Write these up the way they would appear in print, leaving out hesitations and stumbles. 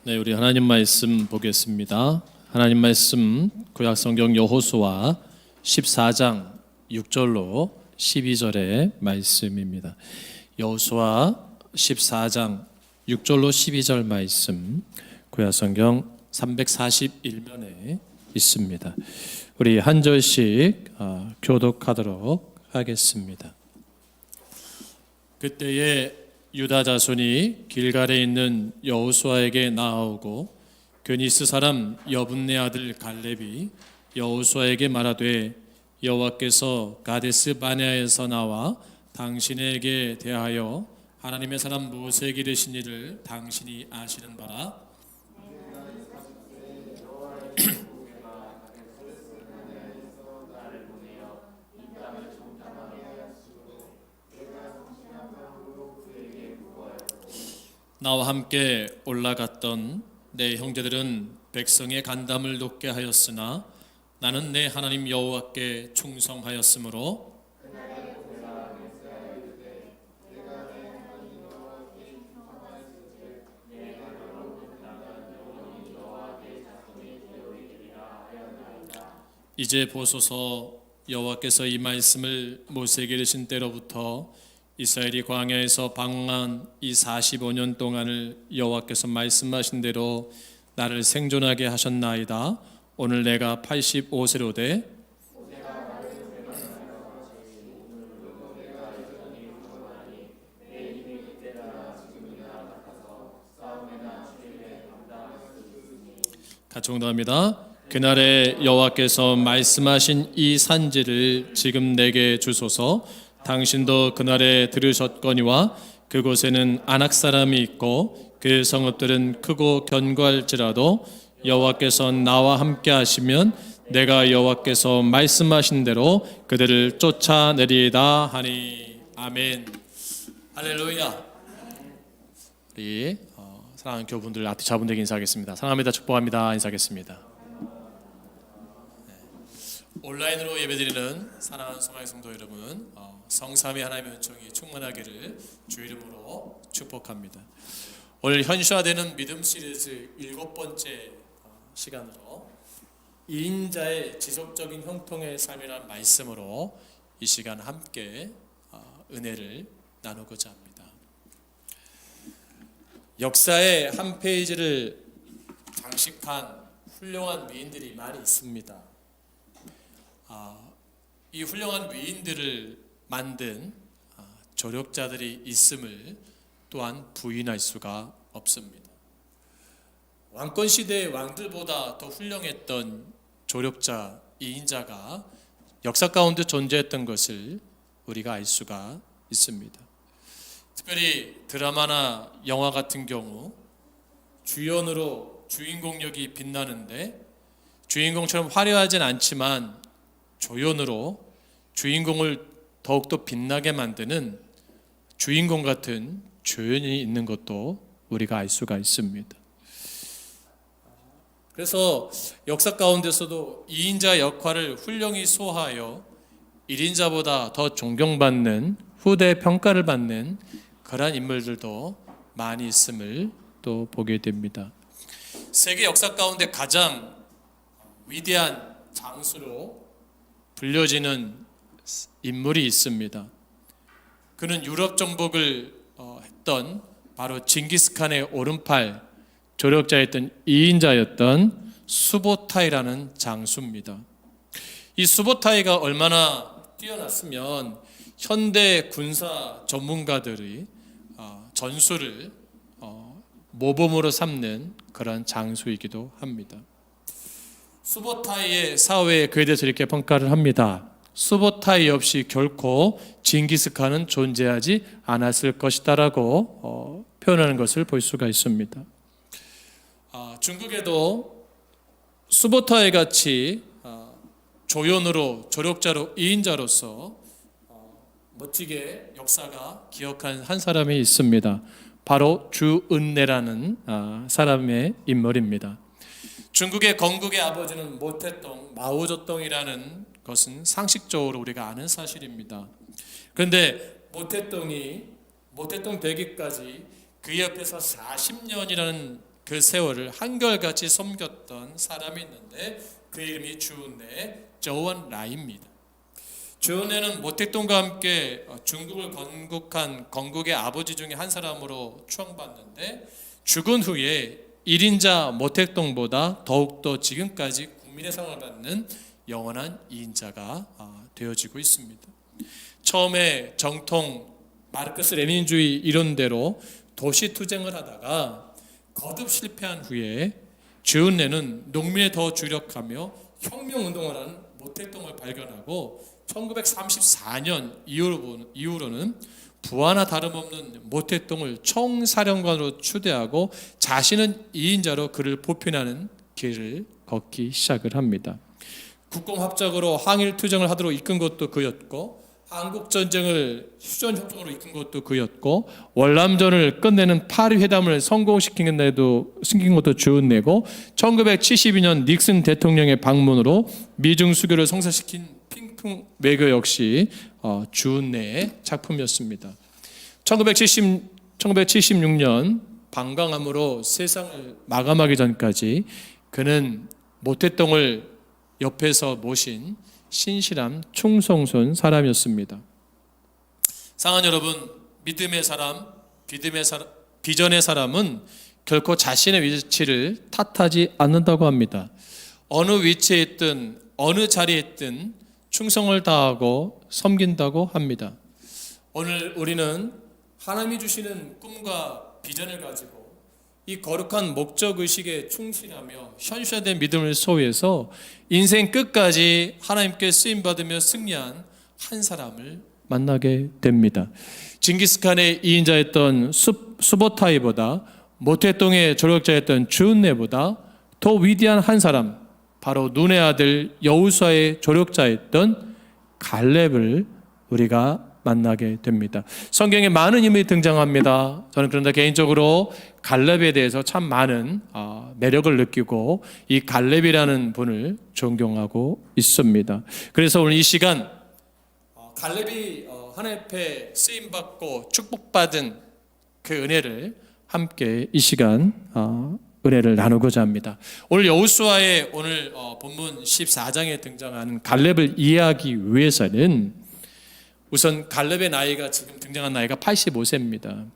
네, 우리 하나님 말씀 보겠습니다. 하나님 말씀 구약성경 여호수아 14장 6절로 12절의 말씀입니다. 여호수아 14장 6절로 12절 말씀 구약성경 341면에 있습니다. 우리 한 절씩 교독하도록 하겠습니다. 그때에 유다 자손이 길갈에 있는 여호수아에게 나아오고 그니스 사람 여분네 아들 갈렙이 여호수아에게 말하되 여호와께서 가데스 바네아에서 나와 당신에게 대하여 하나님의 사람 모세에게 이르신 일을 당신이 아시는 바라. 나와 함께 올라갔던 내 형제들은 백성의 간담을 높게 하였으나 나는 내 하나님 여호와께 충성하였으므로 이제 보소서, 여호와께서 이 말씀을 모세에게 이르신 때로부터 이스라엘이 광야에서 방황한 이 45년 동안을 여호와께서 말씀하신 대로 나를 생존하게 하셨나이다. 오늘 내가 85세로 돼 같이 공독합니다. 그날에 여호와께서 말씀하신 이 산지를 지금 내게 주소서. 당신도 그날에 들으셨거니와 그곳에는 아낙 사람이 있고 그 성읍들은 크고 견고할지라도 여호와께서 나와 함께 하시면 내가 여호와께서 말씀하신 대로 그들을 쫓아내리이다 하니. 아멘. 할렐루야. 우리 사랑하는 교우분들 앞뒤 자분들에게 인사하겠습니다. 사랑합니다. 축복합니다. 인사하겠습니다. 온라인으로 예배드리는 사랑하는 소망의 성도 여러분, 성삼위 하나님의 은총이 충만하기를 주 이름으로 축복합니다. 오늘 현실화되는 믿음 시리즈 7번째 시간으로 2인자의 지속적인 형통의 삶이라는 말씀으로 이 시간 함께 은혜를 나누고자 합니다. 역사의 한 페이지를 장식한 훌륭한 위인들이 많이 있습니다. 이 훌륭한 위인들을 만든 조력자들이 있음을 또한 부인할 수가 없습니다. 왕권 시대의 왕들보다 더 훌륭했던 조력자, 이인자가 역사 가운데 존재했던 것을 우리가 알 수가 있습니다. 특별히 드라마나 영화 같은 경우 주연으로 주인공 역이 빛나는데 주인공처럼 화려하진 않지만 조연으로 주인공을 더욱더 빛나게 만드는 주인공 같은 조연이 있는 것도 우리가 알 수가 있습니다. 그래서 역사 가운데서도 2인자 역할을 훌륭히 소화하여 1인자보다 더 존경받는, 후대 평가를 받는 그러한 인물들도 많이 있음을 또 보게 됩니다. 세계 역사 가운데 가장 위대한 장수로 불려지는 인물이 있습니다. 그는 유럽 정복을 했던 바로 징기스칸의 오른팔 조력자였던 2인자였던 수보타이라는 장수입니다. 이 수보타이가 얼마나 뛰어났으면 현대 군사 전문가들이 전술을 모범으로 삼는 그런 장수이기도 합니다. 수보타이의 사회에 그에 대해서 이렇게 평가를 합니다. 수보타이 없이 결코 징기스칸은 존재하지 않았을 것이다라고 표현하는 것을 볼 수가 있습니다. 중국에도 수보타이 같이 조연으로 조력자로 2인자로서 멋지게 역사가 기억한 한 사람이 있습니다. 바로 주은내라는 사람의 인물입니다. 중국의 건국의 아버지는 모태똥, 마오쩌둥이라는 것은 상식적으로 우리가 아는 사실입니다. 그런데 모태똥이 모태똥 되기까지 그 옆에서 40년이라는 그 세월을 한결같이 섬겼던 사람이 있는데 그 이름이 주은혜 저원 라이입니다. 주은혜는 모택동과 함께 중국을 건국한 건국의 아버지 중에 한 사람으로 추앙받는데 죽은 후에 1인자 모택동보다 더욱더 지금까지 국민의 사랑을 받는 영원한 2인자가 되어지고 있습니다. 처음에 정통 마르크스 레닌주의 이론대로 도시투쟁을 하다가 거듭 실패한 후에 주은혜는 농민에 더 주력하며 혁명운동을 하는 모택동을 발견하고 1934년 이후로는 부하나 다름없는 모택동을 총사령관으로 추대하고 자신은 2인자로 그를 보편하는 길을 걷기 시작을 합니다. 국공합작으로 항일투쟁을 하도록 이끈 것도 그였고 한국전쟁을 휴전협정으로 이끈 것도 그였고 월남전을 끝내는 파리회담을 성공시킨 것도 주은혜고 1972년 닉슨 대통령의 방문으로 미중 수교를 성사시킨 핑풍 외교 역시 주은혜의 작품이었습니다. 1976년 방광암으로 세상을 마감하기 전까지 그는 모택동을 옆에서 모신 신실함 충성스러운 사람이었습니다. 사랑하는 여러분, 믿음의 사람, 비전의 사람은 결코 자신의 위치를 탓하지 않는다고 합니다. 어느 위치에 있든 어느 자리에 있든 충성을 다하고 섬긴다고 합니다. 오늘 우리는 하나님이 주시는 꿈과 비전을 가지고 이 거룩한 목적의식에 충실하며 현실화된 믿음을 소유해서 인생 끝까지 하나님께 쓰임받으며 승리한 한 사람을 만나게 됩니다. 징기스칸의 2인자였던 수보타이보다 모택동의 조력자였던 주은혜보다 더 위대한 한 사람, 바로 눈의 아들 여호수아의 조력자였던 갈렙을 우리가 만나게 됩니다. 성경에 많은 인물이 등장합니다. 저는 그런데 개인적으로 갈렙에 대해서 참 많은 매력을 느끼고 이 갈렙이라는 분을 존경하고 있습니다. 그래서 오늘 이 시간 갈렙이 하나님 앞에 쓰임받고 축복받은 그 은혜를 함께 이 시간 은혜를 나누고자 합니다. 오늘 여호수아의 오늘 본문 14장에 등장하는 갈렙을 이해하기 위해서는 우선 갈렙의 나이가 지금 등장한 나이가 85세입니다.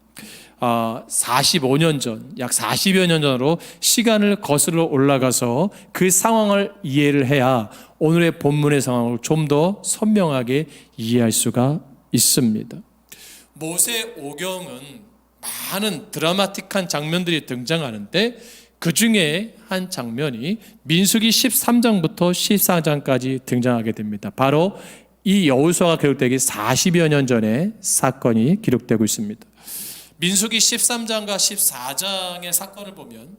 45년 전, 약 40여 년 전으로 시간을 거슬러 올라가서 그 상황을 이해를 해야 오늘의 본문의 상황을 좀 더 선명하게 이해할 수가 있습니다. 모세 오경은 많은 드라마틱한 장면들이 등장하는데 그 중에 한 장면이 민수기 13장부터 14장까지 등장하게 됩니다. 바로 이 여호수아가 기록되기 40여 년 전에 사건이 기록되고 있습니다. 민수기 13장과 14장의 사건을 보면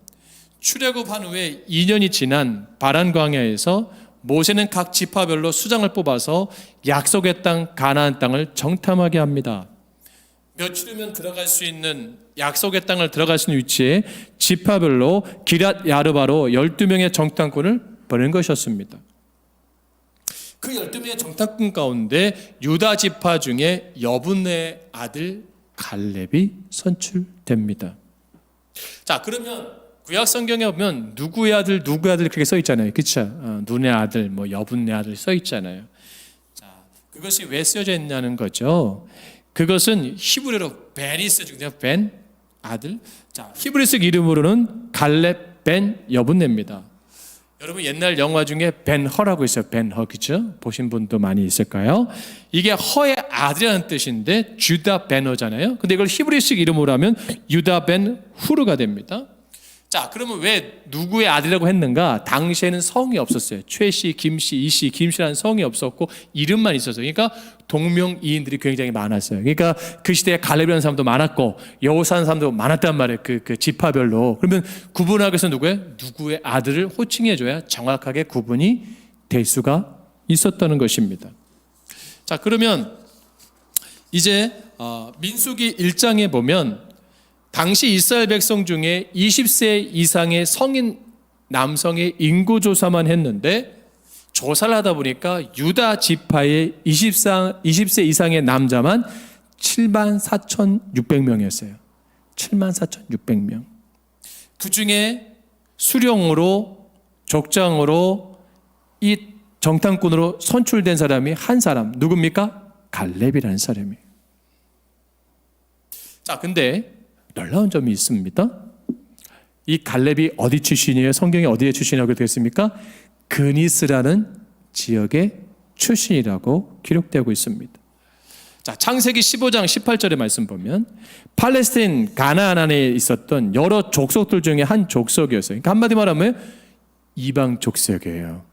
출애굽한 후에 2년이 지난 바란 광야에서 모세는 각 지파별로 수장을 뽑아서 약속의 땅 가나안 땅을 정탐하게 합니다. 며칠이면 들어갈 수 있는 약속의 땅을 들어갈 수 있는 위치에 지파별로 기럇 야르바로 12명의 정탐꾼을 보낸 것이었습니다. 그 12명의 정탐꾼 가운데 유다 지파 중에 여분의 아들 갈렙이 선출됩니다. 자, 그러면 구약 성경에 보면 누구의 아들 그렇게 써 있잖아요. 그렇죠? 눈의 아들, 여분의 아들 써 있잖아요. 자, 그것이 왜 쓰여져 있냐는 거죠. 그것은 히브리어로 벤이 쓰여져 있죠. 벤, 아들. 자, 히브리식 이름으로는 갈렙 벤 여분네입니다. 여러분 옛날 영화 중에 벤허라고 있어요. 벤허, 그죠? 보신 분도 많이 있을까요? 이게 허의 아들이라는 뜻인데 주다 벤허잖아요. 근데 이걸 히브리식 이름으로 하면 유다 벤 후르가 됩니다. 자, 그러면 왜 누구의 아들이라고 했는가? 당시에는 성이 없었어요. 최씨, 김씨, 이씨, 김씨라는 성이 없었고 이름만 있었어요. 그러니까 동명이인들이 굉장히 많았어요. 그러니까 그 시대에 갈렙이라는 사람도 많았고 여호사라는 사람도 많았단 말이에요. 그 지파별로. 그러면 구분하기 위해서 누구의 아들을 호칭해줘야 정확하게 구분이 될 수가 있었다는 것입니다. 자, 그러면 이제 민수기 1장에 보면 당시 이스라엘 백성 중에 20세 이상의 성인 남성의 인구 조사만 했는데 조사를 하다 보니까 유다 지파의 20세 이상의 남자만 74,600명이었어요. 74,600명. 그 중에 수령으로 족장으로 이 정탐꾼으로 선출된 사람이 한 사람, 누굽니까? 갈렙이라는 사람이에요. 자, 근데 놀라운 점이 있습니다. 이 갈렙이 어디 출신이에요? 성경에 어디에 출신이라고 되어 있습니까? 그니스라는 지역의 출신이라고 기록되고 있습니다. 자, 창세기 15장 18절의 말씀 보면 팔레스타인 가나안 안에 있었던 여러 족속들 중에 한 족속이었어요. 그러니까 한마디 말하면 이방 족속이에요.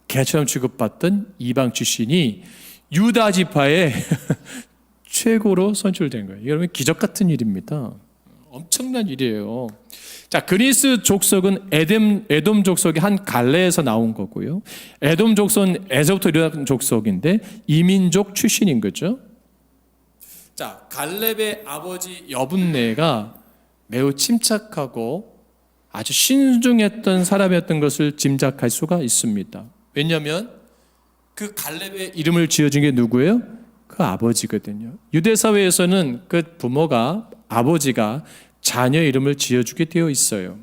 개처럼 취급받던 이방 출신이 유다 지파의 최고로 선출된 거예요. 여러분 기적 같은 일입니다. 엄청난 일이에요. 자, 그니스 족속은 에돔 족속의 한 갈래에서 나온 거고요. 에돔 족속은 에서부터 일어난 족속인데 이민족 출신인 거죠. 자, 갈렙의 아버지 여분네가 매우 침착하고 아주 신중했던 사람이었던 것을 짐작할 수가 있습니다. 왜냐하면 그 갈렙의 이름을 지어준 게 누구예요? 그 아버지거든요. 유대 사회에서는 그 부모가 아버지가 자녀 이름을 지어주게 되어 있어요.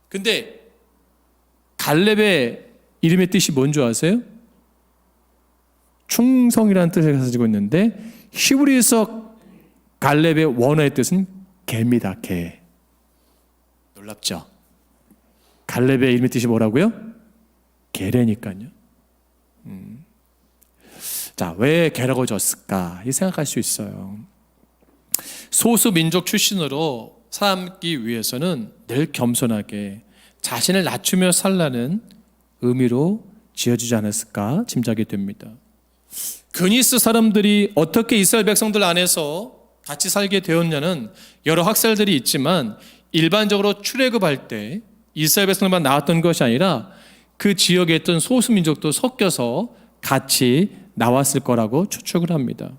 근데 갈렙의 이름의 뜻이 뭔지 아세요? 충성이라는 뜻을 가지고 있는데 히브리에서 갈렙의 원어의 뜻은 개입니다. 개. 놀랍죠? 갈렙의 이름의 뜻이 뭐라고요? 개래니까요. 자, 왜 개라고 졌을까? 이 생각할 수 있어요. 소수 민족 출신으로 살기 위해서는 늘 겸손하게 자신을 낮추며 살라는 의미로 지어지지 않았을까 짐작이 됩니다. 그니스 사람들이 어떻게 이스라엘 백성들 안에서 같이 살게 되었냐는 여러 학설들이 있지만 일반적으로 출애굽할 때 이스라엘 백성들만 나왔던 것이 아니라 그 지역에 있던 소수 민족도 섞여서 같이 나왔을 거라고 추측을 합니다.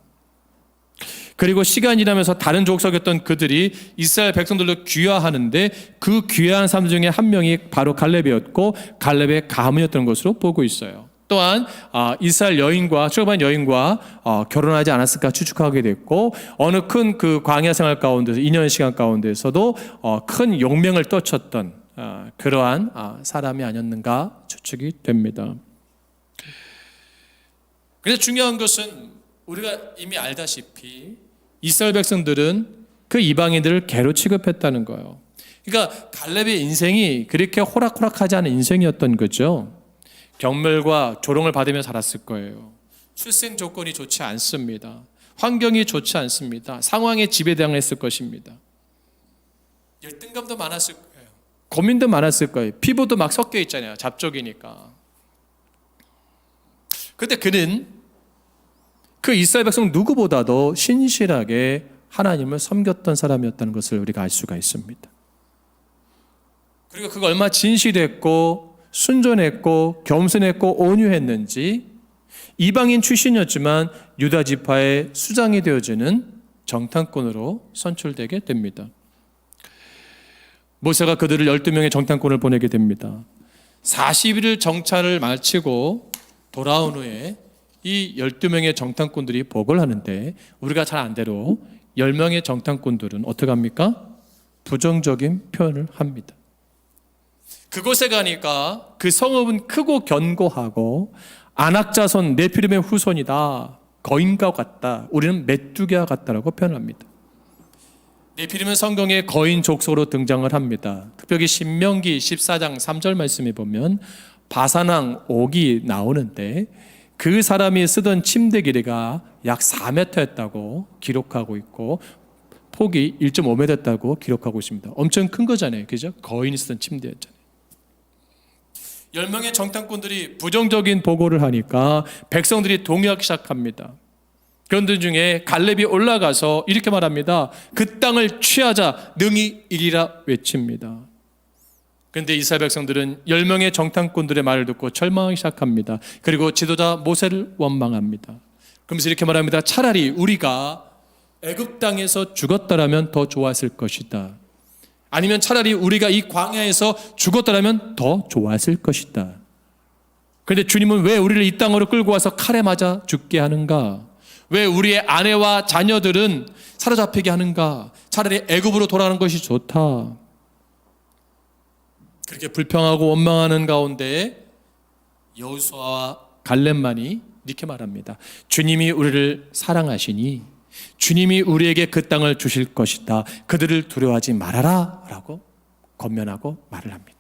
그리고 시간이 지나면서 다른 족속이었던 그들이 이스라엘 백성들로 귀화하는데 그 귀화한 사람들 중에 한 명이 바로 갈렙이었고 갈렙의 가문이었던 것으로 보고 있어요. 또한 이스라엘 여인과 출애굽한 여인과 결혼하지 않았을까 추측하게 됐고 어느 큰 그 광야 생활 가운데서 2년 시간 가운데서도 큰 용명을 떨쳤던 그러한 사람이 아니었는가 추측이 됩니다. 그래서 중요한 것은 우리가 이미 알다시피 이스라엘 백성들은 그 이방인들을 개로 취급했다는 거예요. 그러니까 갈렙의 인생이 그렇게 호락호락하지 않은 인생이었던 거죠. 경멸과 조롱을 받으며 자랐을 거예요. 출생 조건이 좋지 않습니다. 환경이 좋지 않습니다. 상황에 지배당했을 것입니다. 열등감도 많았을 거예요. 고민도 많았을 거예요. 피부도 막 섞여 있잖아요. 잡족이니까. 그런데 그는 그 이스라엘 백성 누구보다도 신실하게 하나님을 섬겼던 사람이었다는 것을 우리가 알 수가 있습니다. 그리고 그가 얼마나 진실했고 순전했고 겸손했고 온유했는지 이방인 출신이었지만 유다 지파의 수장이 되어지는 정탐꾼으로 선출되게 됩니다. 모세가 그들을 12명의 정탐꾼을 보내게 됩니다. 40일을 정찰을 마치고 돌아온 후에 이 12명의 정탐꾼들이 복을 하는데 우리가 잘 안대로 10명의 정탐꾼들은 어떻게 합니까? 부정적인 표현을 합니다. 그곳에 가니까 그 성읍은 크고 견고하고 안악자손 네피림의 후손이다. 거인과 같다. 우리는 메뚜기와 같다라고 표현합니다. 네피림은 성경의 거인 족속으로 등장을 합니다. 특별히 신명기 14장 3절 말씀에 보면 바산왕 옥이 나오는데 그 사람이 쓰던 침대 길이가 약 4m였다고 기록하고 있고 폭이 1.5m였다고 기록하고 있습니다. 엄청 큰 거잖아요. 그죠? 거인이 쓰던 침대였잖아요. 10명의 정탐꾼들이 부정적인 보고를 하니까 백성들이 동요하기 시작합니다. 그런들 중에 갈렙이 올라가서 이렇게 말합니다. 그 땅을 취하자 능히 이리라 외칩니다. 그런데 이스라엘 백성들은 10명의 정탐꾼들의 말을 듣고 절망하기 시작합니다. 그리고 지도자 모세를 원망합니다. 그러면서 이렇게 말합니다. 차라리 우리가 애굽 땅에서 죽었더라면 더 좋았을 것이다. 아니면 차라리 우리가 이 광야에서 죽었더라면 더 좋았을 것이다. 그런데 주님은 왜 우리를 이 땅으로 끌고 와서 칼에 맞아 죽게 하는가? 왜 우리의 아내와 자녀들은 사로잡히게 하는가? 차라리 애굽으로 돌아가는 것이 좋다. 그렇게 불평하고 원망하는 가운데 여호수아와 갈렙만이 이렇게 말합니다. 주님이 우리를 사랑하시니 주님이 우리에게 그 땅을 주실 것이다. 그들을 두려워하지 말아라 라고 권면하고 말을 합니다.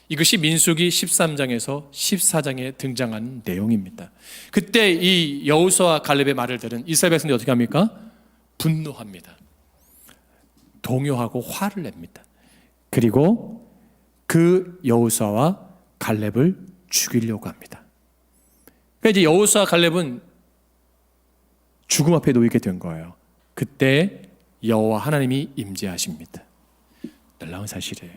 이것이 민수기 13장에서 14장에 등장하는 내용입니다. 그때 이 여호수아와 갈렙의 말을 들은 이스라엘 백성들이 어떻게 합니까? 분노합니다. 동요하고 화를 냅니다. 그리고 그 여호수아와 갈렙을 죽이려고 합니다. 그러니까 이제 여호수아 갈렙은 죽음 앞에 놓이게 된 거예요. 그때 여호와 하나님이 임재하십니다. 놀라운 사실이에요.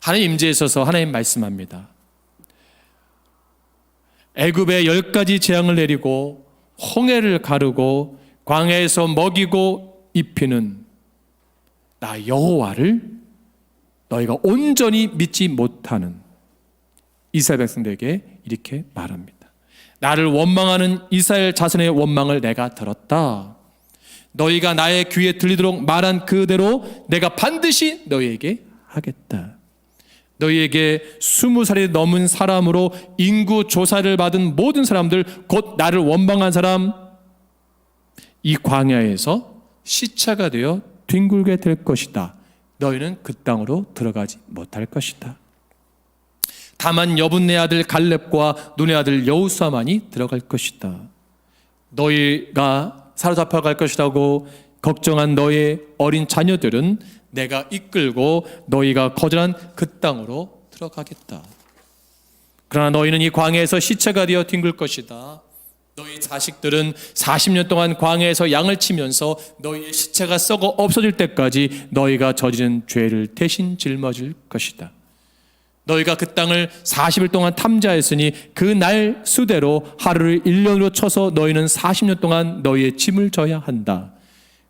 하나님 임재에 있어서 하나님 말씀합니다. 애굽에 10가지 재앙을 내리고 홍해를 가르고 광야에서 먹이고 입히는 나 여호와를 너희가 온전히 믿지 못하는 이스라엘 백성들에게 이렇게 말합니다. 나를 원망하는 이스라엘 자손의 원망을 내가 들었다. 너희가 나의 귀에 들리도록 말한 그대로 내가 반드시 너희에게 하겠다. 너희에게 20살이 넘은 사람으로 인구 조사를 받은 모든 사람들, 곧 나를 원망한 사람, 이 광야에서 시차가 되어 뒹굴게 될 것이다. 너희는 그 땅으로 들어가지 못할 것이다. 다만 여분네 아들 갈렙과 눈의 아들 여호수아만이 들어갈 것이다. 너희가 사로잡혀 갈 것이라고 걱정한 너의 어린 자녀들은 내가 이끌고 너희가 거절한 그 땅으로 들어가겠다. 그러나 너희는 이 광야에서 시체가 되어 뒹굴 것이다. 너희 자식들은 40년 동안 광야에서 양을 치면서 너희의 시체가 썩어 없어질 때까지 너희가 저지른 죄를 대신 짊어질 것이다. 너희가 그 땅을 40일 동안 탐지하였으니 그 날 수대로 하루를 1년으로 쳐서 너희는 40년 동안 너희의 짐을 져야 한다.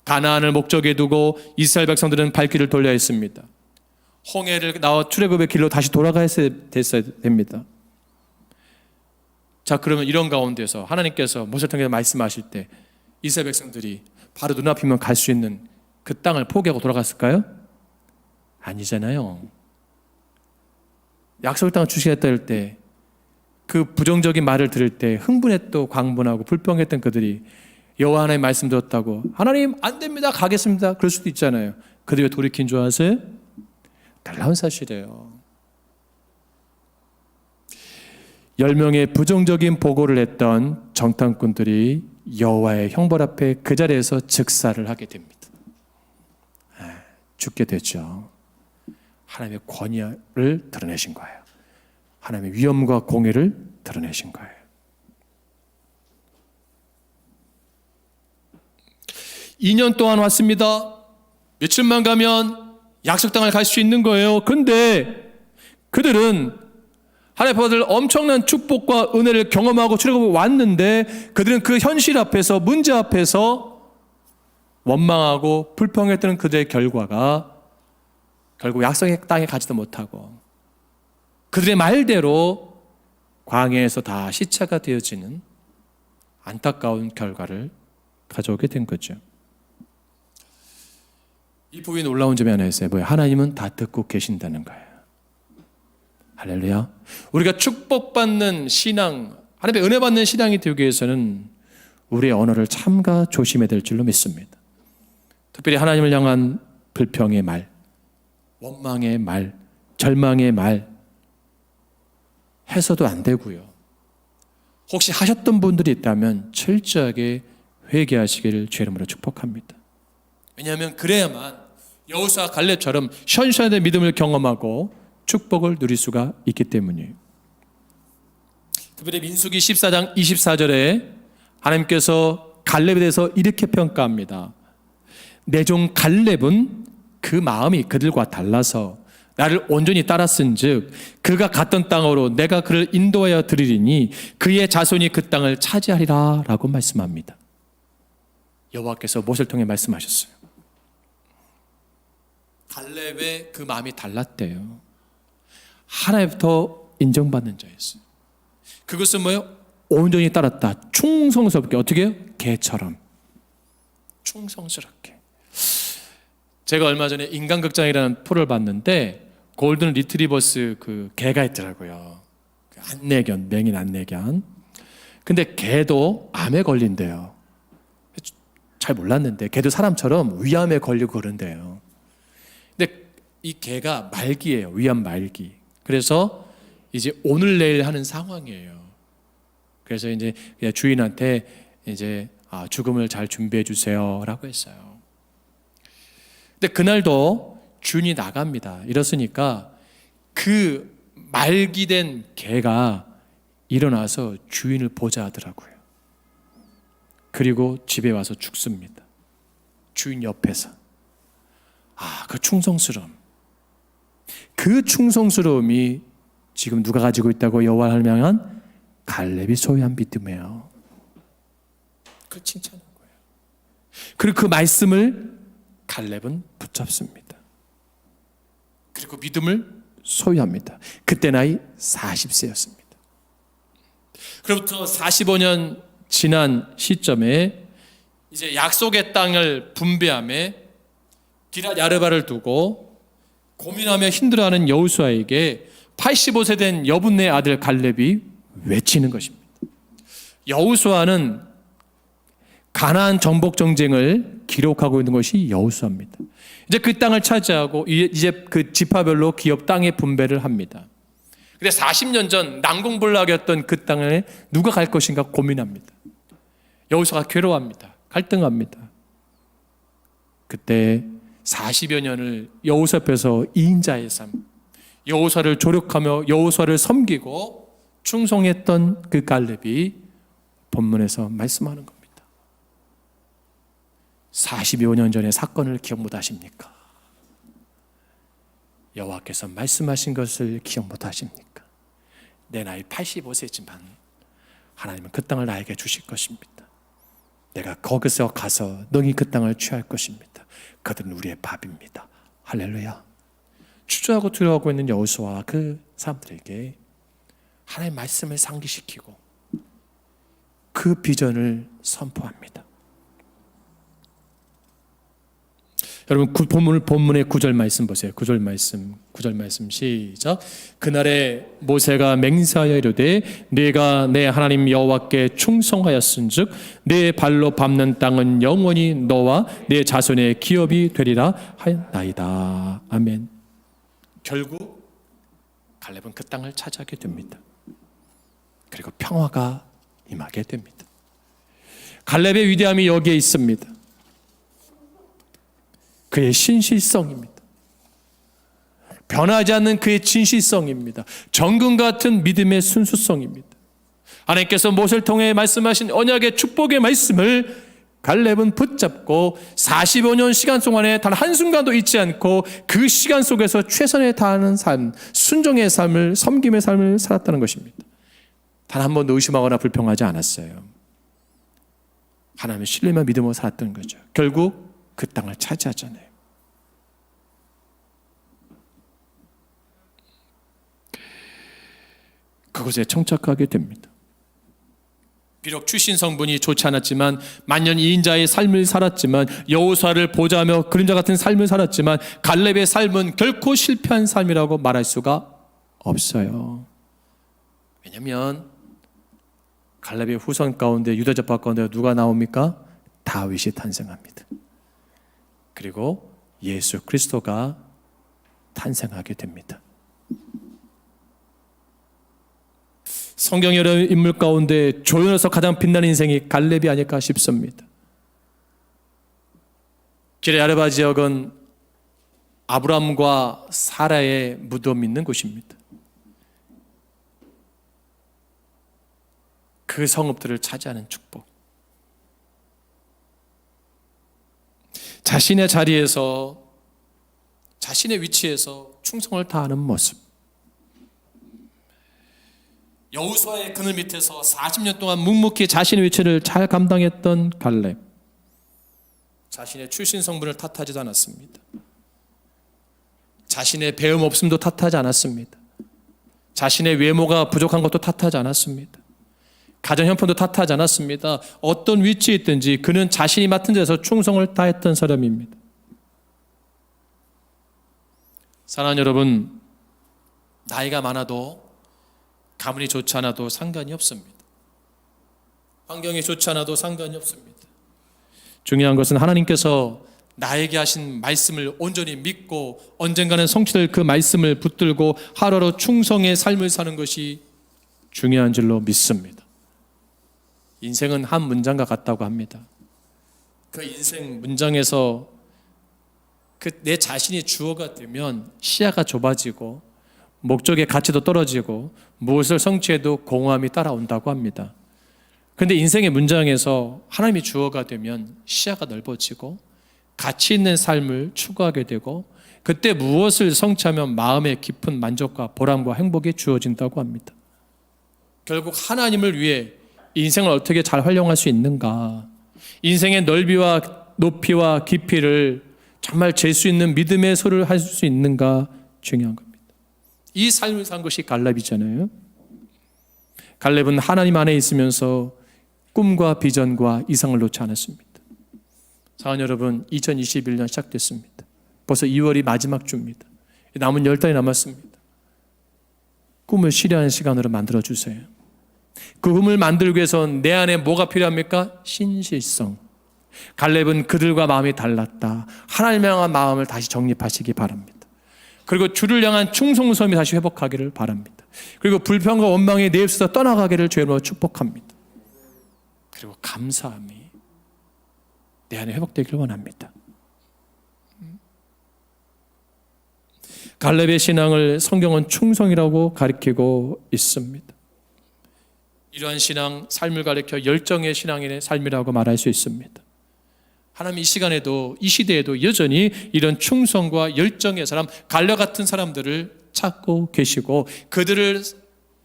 가나안을 목적에 두고 이스라엘 백성들은 발길을 돌려야 했습니다. 홍해를 나와 출애굽의 길로 다시 돌아가야 됐어야 됩니다. 자, 그러면 이런 가운데서 하나님께서 모세를 통해 말씀하실 때 이스라엘 백성들이 바로 눈앞이면 갈 수 있는 그 땅을 포기하고 돌아갔을까요? 아니잖아요. 약속의 땅을 주시겠다 할 때 그 부정적인 말을 들을 때 흥분했고 광분하고 불평했던 그들이 여호와 하나님 말씀 들었다고 하나님 안 됩니다 가겠습니다 그럴 수도 있잖아요. 그들이 왜 돌이킨 줄 아세요? 놀라운 사실이에요. 10명의 부정적인 보고를 했던 정탐꾼들이 여호와의 형벌 앞에 그 자리에서 즉사를 하게 됩니다. 죽게 되죠. 하나님의 권위를 드러내신 거예요. 하나님의 위엄과 공의를 드러내신 거예요. (2년) 동안 왔습니다. 며칠만 가면 약속 땅을 갈 수 있는 거예요. 그런데 그들은 하나님 아들 엄청난 축복과 은혜를 경험하고 출애굽을 왔는데 그들은 그 현실 앞에서 문제 앞에서 원망하고 불평했던 그들의 결과가 결국 약속의 땅에 가지도 못하고 그들의 말대로 광야에서 다 시차가 되어지는 안타까운 결과를 가져오게 된 거죠. 이 부분이 놀라운 점이 하나 있어요. 뭐예요? 하나님은 다 듣고 계신다는 거예요. 할렐루야. 우리가 축복받는 신앙, 하나님의 은혜 받는 신앙이 되기 위해서는 우리의 언어를 참가 조심해야 될 줄로 믿습니다. 특별히 하나님을 향한 불평의 말, 원망의 말, 절망의 말 해서도 안 되고요. 혹시 하셨던 분들이 있다면 철저하게 회개하시기를 주의 이름으로 축복합니다. 왜냐하면 그래야만 여호수아 갈렙처럼 현실의 믿음을 경험하고 축복을 누릴 수가 있기 때문이에요. 특별히 민수기 14장 24절에 하나님께서 갈렙에 대해서 이렇게 평가합니다. 내 종 갈렙은 그 마음이 그들과 달라서 나를 온전히 따랐은즉 그가 갔던 땅으로 내가 그를 인도하여 드리리니 그의 자손이 그 땅을 차지하리라 라고 말씀합니다. 여호와께서 모세를 통해 말씀하셨어요. 갈렙의 그 마음이 달랐대요. 하나님부터 인정받는 자였어요. 그것은 뭐예요? 온전히 따랐다. 충성스럽게. 어떻게 해요? 개처럼 충성스럽게. 제가 얼마 전에 인간극장이라는 프로를 봤는데 골든 리트리버스 그 개가 있더라고요. 안내견, 맹인 안내견. 근데 개도 암에 걸린대요. 잘 몰랐는데 개도 사람처럼 위암에 걸리고 그런대요. 근데 이 개가 말기예요. 위암 말기. 그래서 이제 오늘 내일 하는 상황이에요. 그래서 이제 주인한테 이제 죽음을 잘 준비해 주세요라고 했어요. 근데 그날도 주인이 나갑니다. 이렇으니까 그 말기된 개가 일어나서 주인을 보자 하더라고요. 그리고 집에 와서 죽습니다. 주인 옆에서. 그 충성스러움. 그 충성스러움이 지금 누가 가지고 있다고 여호와를 향한 갈렙이 소유한 믿음이에요. 그걸 칭찬한 거예요. 그리고 그 말씀을 갈렙은 붙잡습니다. 그리고 믿음을 소유합니다. 그때 나이 40세였습니다. 그로부터 45년 지난 시점에 이제 약속의 땅을 분배함에 기럇 야르바를 두고 고민하며 힘들어하는 여호수아에게 85세 된 여분네 아들 갈렙이 외치는 것입니다. 여호수아는 가나안 정복 전쟁을 기록하고 있는 것이 여호수아입니다. 이제 그 땅을 차지하고 이제 그 지파별로 기업 땅의 분배를 합니다. 근데 40년 전 난공불락이었던 그 땅에 누가 갈 것인가 고민합니다. 여호수아가 괴로워합니다. 갈등합니다. 그때 40여 년을 여호수아 앞에서 2인자의 삶, 여호수아를 조력하며 여호수아를 섬기고 충성했던 그 갈렙이 본문에서 말씀하는 겁니다. 45년 전의 사건을 기억 못하십니까? 여호와께서 말씀하신 것을 기억 못하십니까? 내 나이 85세지만 하나님은 그 땅을 나에게 주실 것입니다. 내가 거기서 가서 능히 그 땅을 취할 것입니다. 그들은 우리의 밥입니다. 할렐루야. 주저하고 두려워하고 있는 여호수아와 그 사람들에게 하나님의 말씀을 상기시키고 그 비전을 선포합니다. 여러분 본문의 9절 말씀 보세요. 9절 말씀 시작. 그날에 모세가 맹세하여 이르되 네가 내 하나님 여호와께 충성하였은즉 내 발로 밟는 땅은 영원히 너와 내 자손의 기업이 되리라 하였나이다. 아멘. 결국 갈렙은 그 땅을 차지하게 됩니다. 그리고 평화가 임하게 됩니다. 갈렙의 위대함이 여기에 있습니다. 그의 신실성입니다. 변하지 않는 그의 진실성입니다. 정금 같은 믿음의 순수성입니다. 하나님께서 모세를 통해 말씀하신 언약의 축복의 말씀을 갈렙은 붙잡고 45년 시간 동안에 단 한순간도 잊지 않고 그 시간 속에서 최선에 다하는 삶, 순종의 삶을, 섬김의 삶을 살았다는 것입니다. 단 한 번도 의심하거나 불평하지 않았어요. 하나님의 신뢰만 믿음으로 살았던 거죠. 결국 그 땅을 차지하잖아요. 그곳에 정착하게 됩니다. 비록 출신 성분이 좋지 않았지만 만년 2인자의 삶을 살았지만 여호수아를 보좌하며 그림자 같은 삶을 살았지만 갈렙의 삶은 결코 실패한 삶이라고 말할 수가 없어요. 왜냐하면 갈렙의 후손 가운데 유다 지파 가운데 누가 나옵니까? 다윗이 탄생합니다. 그리고 예수 그리스도가 탄생하게 됩니다. 성경의 여러 인물 가운데 조연에서 가장 빛나는 인생이 갈렙이 아닐까 싶습니다. 기럇 야르바 지역은 아브람과 사라의 무덤이 있는 곳입니다. 그 성읍들을 차지하는 축복. 자신의 자리에서, 자신의 위치에서 충성을 다하는 모습. 여호수아의 그늘 밑에서 40년 동안 묵묵히 자신의 위치를 잘 감당했던 갈렙. 자신의 출신 성분을 탓하지도 않았습니다. 자신의 배움 없음도 탓하지 않았습니다. 자신의 외모가 부족한 것도 탓하지 않았습니다. 가정 형편도 탓하지 않았습니다. 어떤 위치에 있든지 그는 자신이 맡은 데서 충성을 다했던 사람입니다. 사랑하는 여러분, 나이가 많아도 가문이 좋지 않아도 상관이 없습니다. 환경이 좋지 않아도 상관이 없습니다. 중요한 것은 하나님께서 나에게 하신 말씀을 온전히 믿고 언젠가는 성취될 그 말씀을 붙들고 하루하루 충성의 삶을 사는 것이 중요한 줄로 믿습니다. 인생은 한 문장과 같다고 합니다. 그 인생 문장에서 내 자신이 주어가 되면 시야가 좁아지고 목적의 가치도 떨어지고 무엇을 성취해도 공허함이 따라온다고 합니다. 그런데 인생의 문장에서 하나님이 주어가 되면 시야가 넓어지고 가치 있는 삶을 추구하게 되고 그때 무엇을 성취하면 마음의 깊은 만족과 보람과 행복이 주어진다고 합니다. 결국 하나님을 위해 인생을 어떻게 잘 활용할 수 있는가, 인생의 넓이와 높이와 깊이를 정말 잴 수 있는 믿음의 소를 할 수 있는가 중요한 겁니다. 이 삶을 산 것이 갈렙이잖아요. 갈렙은 하나님 안에 있으면서 꿈과 비전과 이상을 놓지 않았습니다. 사랑하는 여러분, 2021년 시작됐습니다. 벌써 2월이 마지막 주입니다. 남은 10달이 남았습니다. 꿈을 실현하는 시간으로 만들어주세요. 그 꿈을 만들기 위해서 내 안에 뭐가 필요합니까? 신실성. 갈렙은 그들과 마음이 달랐다. 하나님을 향한 마음을 다시 정립하시기 바랍니다. 그리고 주를 향한 충성성이 다시 회복하기를 바랍니다. 그리고 불평과 원망이 내 입에서 떠나가기를 주님으로 축복합니다. 그리고 감사함이 내 안에 회복되기를 원합니다. 갈렙의 신앙을 성경은 충성이라고 가리키고 있습니다. 이러한 신앙, 삶을 가리켜 열정의 신앙인의 삶이라고 말할 수 있습니다. 하나님 이 시간에도, 이 시대에도 여전히 이런 충성과 열정의 사람, 갈렙 같은 사람들을 찾고 계시고 그들을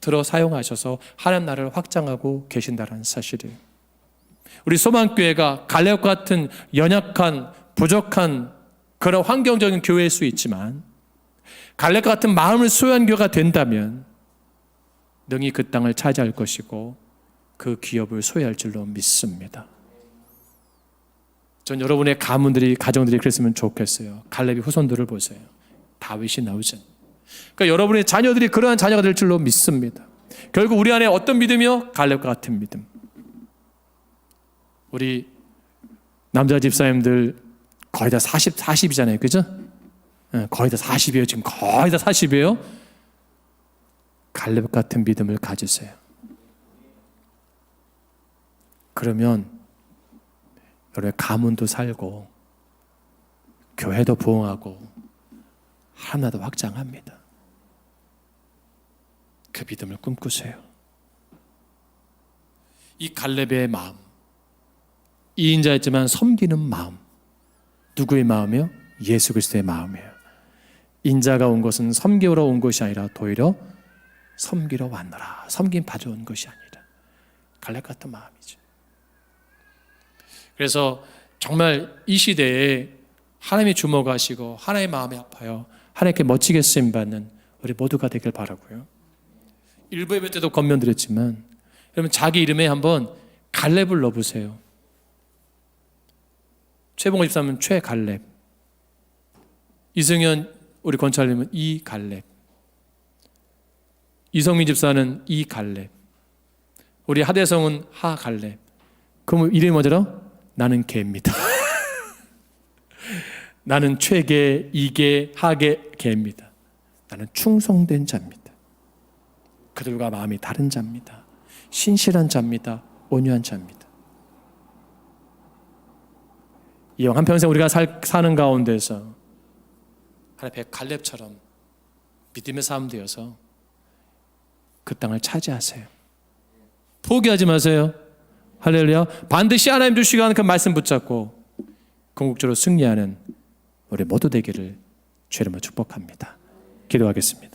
들어 사용하셔서 하나님 나라를 확장하고 계신다는 사실이에요. 우리 소망교회가 갈렙 같은 연약한, 부족한 그런 환경적인 교회일 수 있지만 갈렙 같은 마음을 소유한 교회가 된다면 능히 그 땅을 차지할 것이고 그 기업을 소유할 줄로 믿습니다. 전 여러분의 가문들이, 가정들이 그랬으면 좋겠어요. 갈렙의 후손들을 보세요. 다윗이 나오잖아요. 그러니까 여러분의 자녀들이 그러한 자녀가 될 줄로 믿습니다. 결국 우리 안에 어떤 믿음이요? 갈렙과 같은 믿음. 우리 남자 집사님들 거의 다 40이잖아요. 그죠? 거의 다 40이에요. 지금 거의 다 40이에요. 갈렙 같은 믿음을 가지세요. 그러면 여러분의 가문도 살고 교회도 부흥하고 하나도 확장합니다. 그 믿음을 꿈꾸세요. 이 갈렙의 마음, 이인자였지만 섬기는 마음, 누구의 마음이요? 예수 그리스도의 마음이에요. 인자가 온 것은 섬기러 온 것이 아니라 도리어 섬기러 왔노라. 섬김 받아온 것이 아니라. 갈렙 같은 마음이죠. 그래서 정말 이 시대에 하나님이 주목하시고 하나님의 마음이 아파요. 하나님께 멋지게 쓰임받는 우리 모두가 되길 바라고요. 일부 예배 때도 권면드렸지만 여러분 자기 이름에 한번 갈렙을 넣어보세요. 최봉호 집사님은 최갈렙, 이승현 우리 권찰님은 이갈렙, 이성민 집사는 이갈렙, 우리 하대성은 하갈렙. 그럼 이름이 뭐더라? 나는 개입니다. 나는 최개, 이개, 하개, 개입니다. 나는 충성된 자입니다. 그들과 마음이 다른 자입니다. 신실한 자입니다. 온유한 자입니다. 이왕 한평생 우리가 사는 가운데서 하나님의 갈렙처럼 믿음의 삶 되어서 그 땅을 차지하세요. 포기하지 마세요. 할렐루야. 반드시 하나님 주시고 그 말씀 붙잡고 궁극적으로 승리하는 우리 모두 되기를 주님으로 축복합니다. 기도하겠습니다.